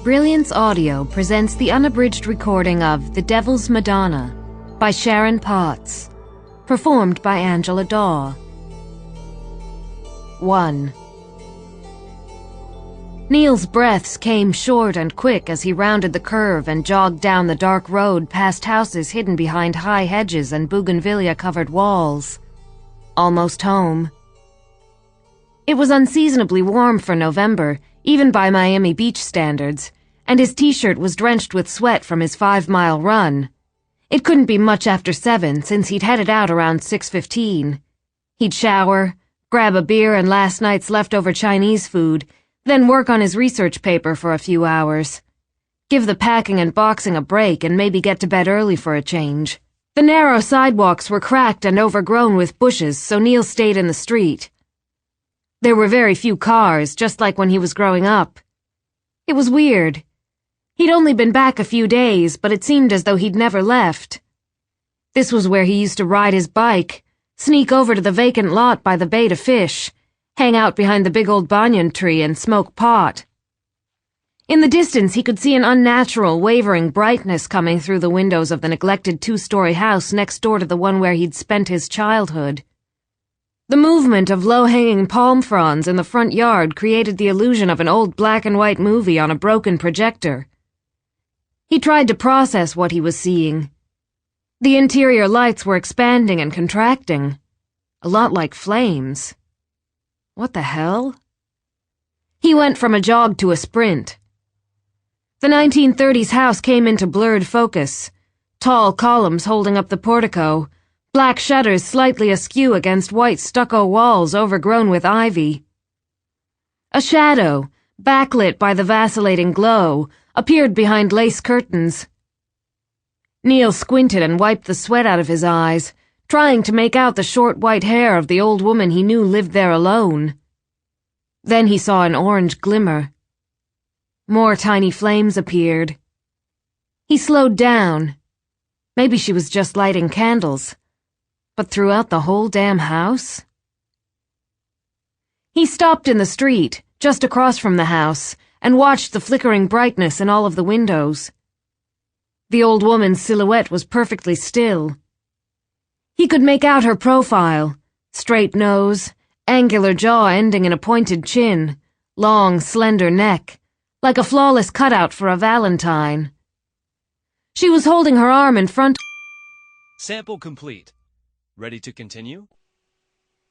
Brilliance Audio presents the unabridged recording of The Devil's Madonna by Sharon Potts, performed by Angela Dawe. 1. Neil's breaths came short and quick as he rounded the curve and jogged down the dark road past houses hidden behind high hedges and bougainvillea-covered walls. Almost home. It was unseasonably warm for November, even by Miami Beach standards, and his t-shirt was drenched with sweat from his 5-mile run. It couldn't be much after 7 since he'd headed out around 6:15. He'd shower, grab a beer and last night's leftover Chinese food, then work on his research paper for a few hours. Give the packing and boxing a break and maybe get to bed early for a change. The narrow sidewalks were cracked and overgrown with bushes, so Neil stayed in the street. There were very few cars, just like when he was growing up. It was weird. He'd only been back a few days, but it seemed as though he'd never left. This was where he used to ride his bike, sneak over to the vacant lot by the bay to fish, hang out behind the big old banyan tree and smoke pot. In the distance, he could see an unnatural, wavering brightness coming through the windows of the neglected 2-story house next door to the one where he'd spent his childhood. The movement of low-hanging palm fronds in the front yard created the illusion of an old black-and-white movie on a broken projector. He tried to process what he was seeing. The interior lights were expanding and contracting, a lot like flames. What the hell? He went from a jog to a sprint. The 1930s house came into blurred focus, tall columns holding up the portico, black shutters slightly askew against white stucco walls overgrown with ivy. A shadow, backlit by the vacillating glow, appeared behind lace curtains. Neil squinted and wiped the sweat out of his eyes, trying to make out the short white hair of the old woman he knew lived there alone. Then he saw an orange glimmer. More tiny flames appeared. He slowed down. Maybe she was just lighting candles. But throughout the whole damn house? He stopped in the street, just across from the house, and watched the flickering brightness in all of the windows. The old woman's silhouette was perfectly still. He could make out her profile: straight nose, angular jaw ending in a pointed chin, long, slender neck, like a flawless cutout for a valentine. She was holding her arm in front. Sample complete. Ready to continue?